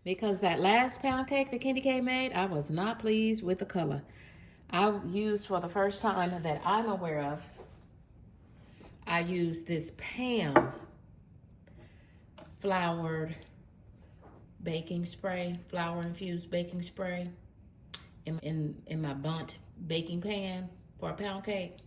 because that last pound cake that KendyK made, I was not pleased with the color. I used, for the first time that I'm aware of, I used this Pam floured baking spray, flour infused baking spray in my Bundt baking pan for a pound cake,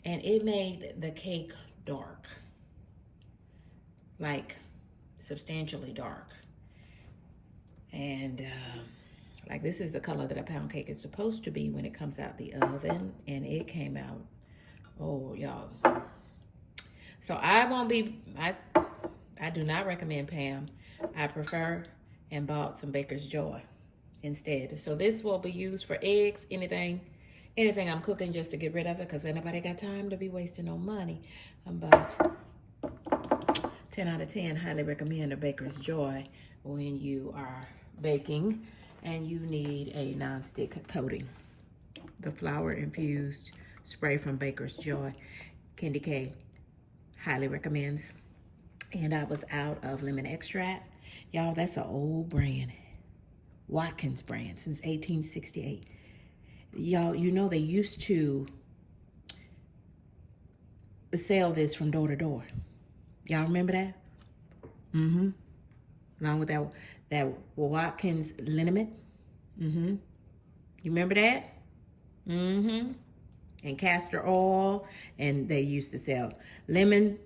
and it made the cake dark, like substantially dark. And like, this is the color that a pound cake is supposed to be when it comes out the oven, and it came out, oh y'all. So I won't be, I do not recommend Pam. I prefer and bought some Baker's Joy instead. So this will be used for eggs, anything I'm cooking, just to get rid of it, because anybody got time to be wasting no money. But 10 out of 10, highly recommend a Baker's Joy when you are baking and you need a non-stick coating. The flour infused spray from Baker's Joy, KendyK highly recommends. And I was out of lemon extract. Y'all, that's an old brand. Watkins brand since 1868. Y'all, you know they used to sell this from door to door. Y'all remember that? Mm-hmm. Along with that Watkins liniment. Mm-hmm. You remember that? Mm-hmm. And castor oil. And they used to sell lemon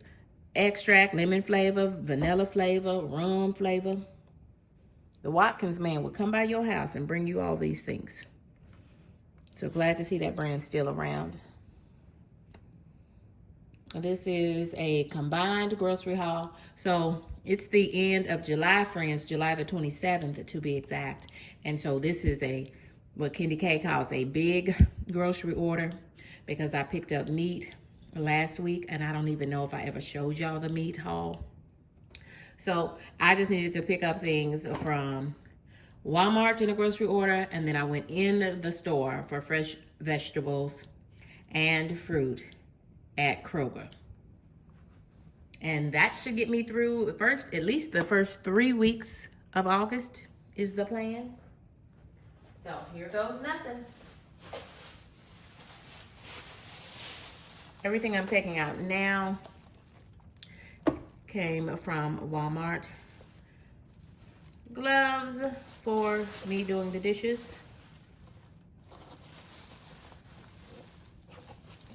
extract, lemon flavor, vanilla flavor, rum flavor. The Watkins man would come by your house and bring you all these things. So glad to see that brand still around. This is a combined grocery haul. So it's the end of July, friends, July the 27th to be exact. And so this is what KendyK calls a big grocery order, because I picked up meat last week and I don't even know if I ever showed y'all the meat haul. So I just needed to pick up things from Walmart in a grocery order, and then I went in the store for fresh vegetables and fruit at Kroger. And that should get me through at least the first 3 weeks of August is the plan. So here goes nothing. Everything I'm taking out now came from Walmart. Gloves for me doing the dishes.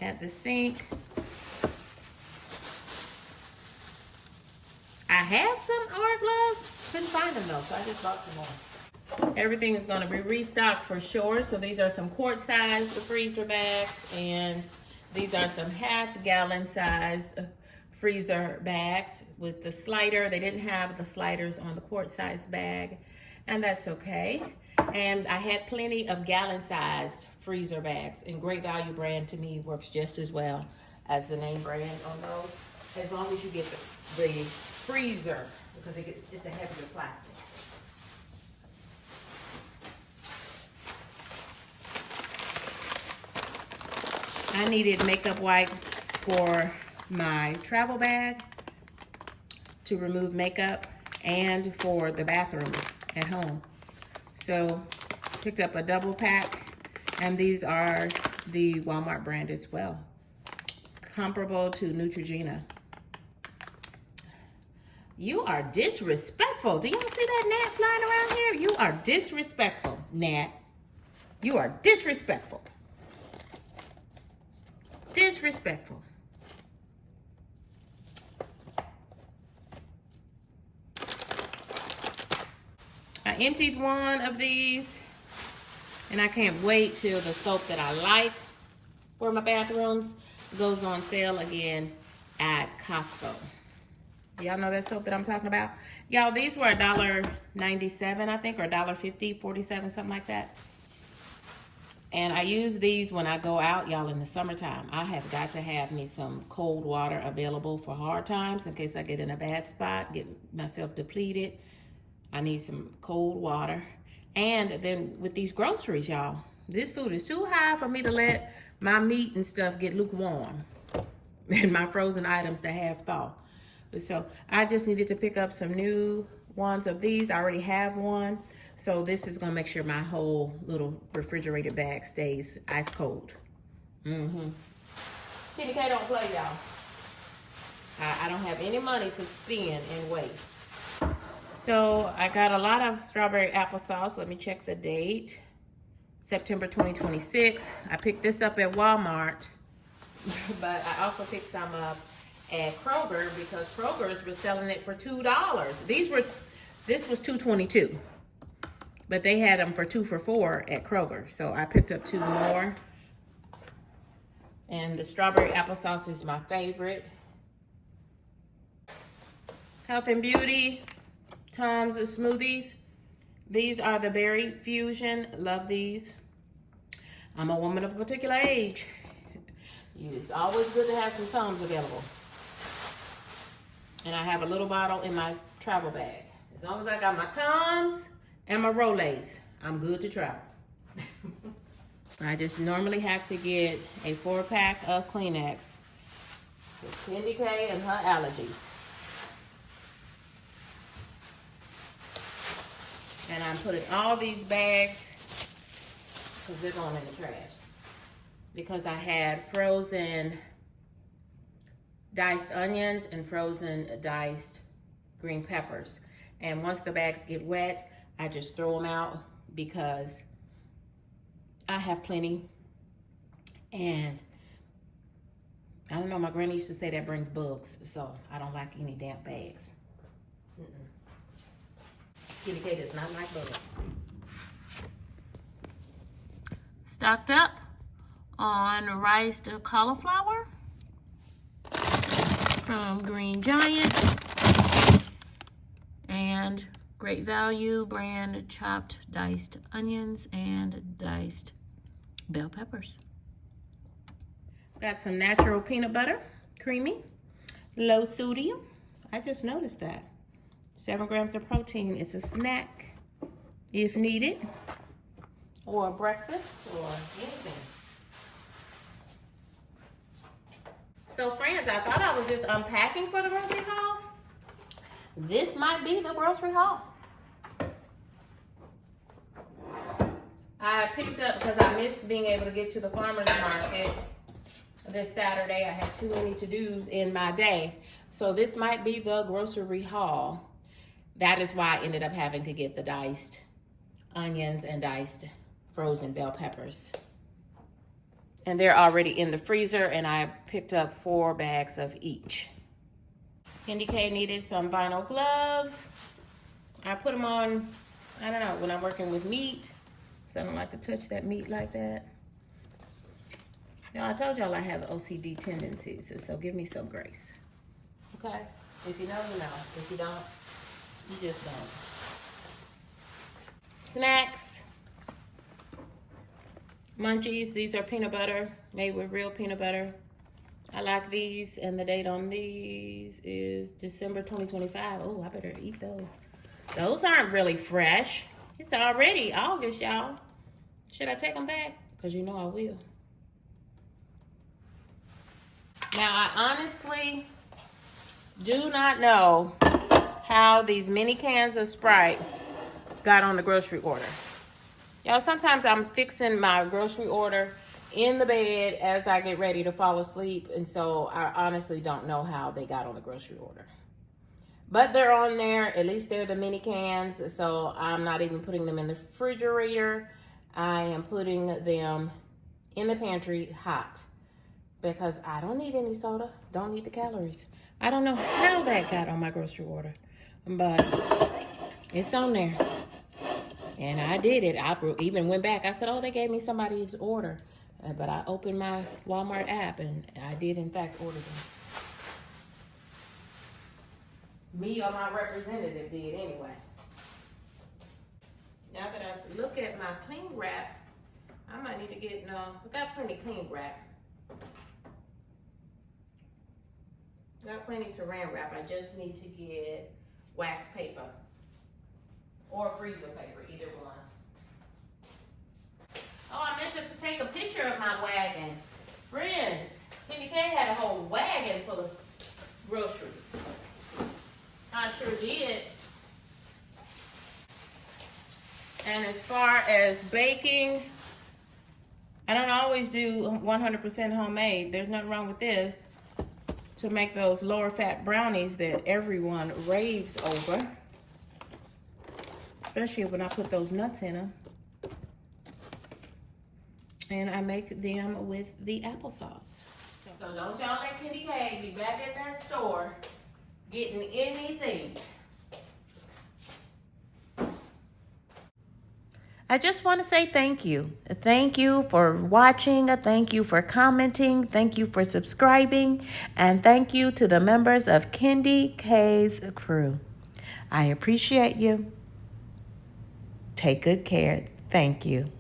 At the sink. I have some art gloves, couldn't find them though, so I just bought some more. Everything is going to be restocked for sure. So these are some quart size freezer bags, and these are some half-gallon size freezer bags with the slider. They didn't have the sliders on the quart size bag, and that's okay. And I had plenty of gallon sized freezer bags, and Great Value brand to me works just as well as the name brand on those, as long as you get the freezer, because it's a heavier plastic. I needed makeup wipes for my travel bag to remove makeup and for the bathroom at home. So picked up a double pack, and these are the Walmart brand as well. Comparable to Neutrogena. You are disrespectful. Do y'all see that gnat flying around here? You are disrespectful, gnat. You are disrespectful. Disrespectful. I emptied one of these, and I can't wait till the soap that I like for my bathrooms goes on sale again at Costco. Y'all know that soap that I'm talking about? Y'all, these were $1.97, I think, or $1.50, 47, something like that. And I use these when I go out, y'all, in the summertime. I have got to have me some cold water available for hard times in case I get in a bad spot, get myself depleted. I need some cold water. And then with these groceries, y'all, this food is too high for me to let my meat and stuff get lukewarm and my frozen items to half thaw. So I just needed to pick up some new ones of these. I already have one. So this is gonna make sure my whole little refrigerated bag stays ice cold. KendyK don't play, y'all. I don't have any money to spend and waste. So I got a lot of strawberry applesauce. Let me check the date. September 2026. I picked this up at Walmart, but I also picked some up at Kroger because Kroger's was selling it for $2. This was $2.22, but they had them for 2 for $4 at Kroger. So I picked up 2 more. And the strawberry applesauce is my favorite. Health and Beauty, Tom's Smoothies. These are the Berry Fusion. Love these. I'm a woman of a particular age. It's always good to have some Tom's available. And I have a little bottle in my travel bag. As long as I got my Tom's and my Rolaids, I'm good to travel. I just normally have to get a 4-pack of Kleenex with KendyK and her allergies. And I'm putting all these bags, because they're going in the trash, because I had frozen diced onions and frozen diced green peppers. And once the bags get wet, I just throw them out because I have plenty. And I don't know, my granny used to say that brings bugs, so I don't like any damp bags. KendyK does not like bugs. Stocked up on riced cauliflower from Green Giant and Great Value brand chopped diced onions and diced bell peppers. Got some natural peanut butter, creamy, low sodium. I just noticed that. 7 grams of protein. It's a snack if needed, or breakfast, or anything. So friends, I thought I was just unpacking for the grocery haul. This might be the grocery haul. I picked up, because I missed being able to get to the farmer's market this Saturday. I had too many to-dos in my day. So this might be the grocery haul. That is why I ended up having to get the diced onions and diced frozen bell peppers. And they're already in the freezer, and I picked up 4 bags of each. KendyK needed some vinyl gloves. I put them on, I don't know, when I'm working with meat, because I don't like to touch that meat like that. Now, I told y'all I have OCD tendencies, so give me some grace. Okay? If you know, you know. If you don't, you just don't. Snacks. Munchies. These are peanut butter, made with real peanut butter. I like these, and the date on these is December 2025. Oh, I better eat those. Those aren't really fresh. It's already August, y'all. Should I take them back? Because you know I will. Now, I honestly do not know how these mini cans of Sprite got on the grocery order. Y'all, sometimes I'm fixing my grocery order in the bed as I get ready to fall asleep, and so I honestly don't know how they got on the grocery order. But they're on there. At least they're the mini cans, so I'm not even putting them in the refrigerator. I am putting them in the pantry hot because I don't need any soda, don't need the calories. I don't know how that got on my grocery order, but it's on there. And I did it. I even went back. I said, oh, they gave me somebody's order. But I opened my Walmart app, and I did, in fact, order them. Me or my representative did anyway. Now that I look at my cling wrap, I might need to get, no, I got plenty cling wrap. Got plenty saran wrap. I just need to get wax paper or freezer paper, either one. Oh, I meant to take a picture of my wagon. Friends, KendyK had a whole wagon full of groceries. I sure did. as baking, I don't always do 100% homemade. There's nothing wrong with this to make those lower fat brownies that everyone raves over. Especially when I put those nuts in them. And I make them with the applesauce. So don't y'all let KendyK be back at that store getting anything. I just want to say thank you. Thank you for watching. Thank you for commenting. Thank you for subscribing. And thank you to the members of KendyK's crew. I appreciate you. Take good care. Thank you.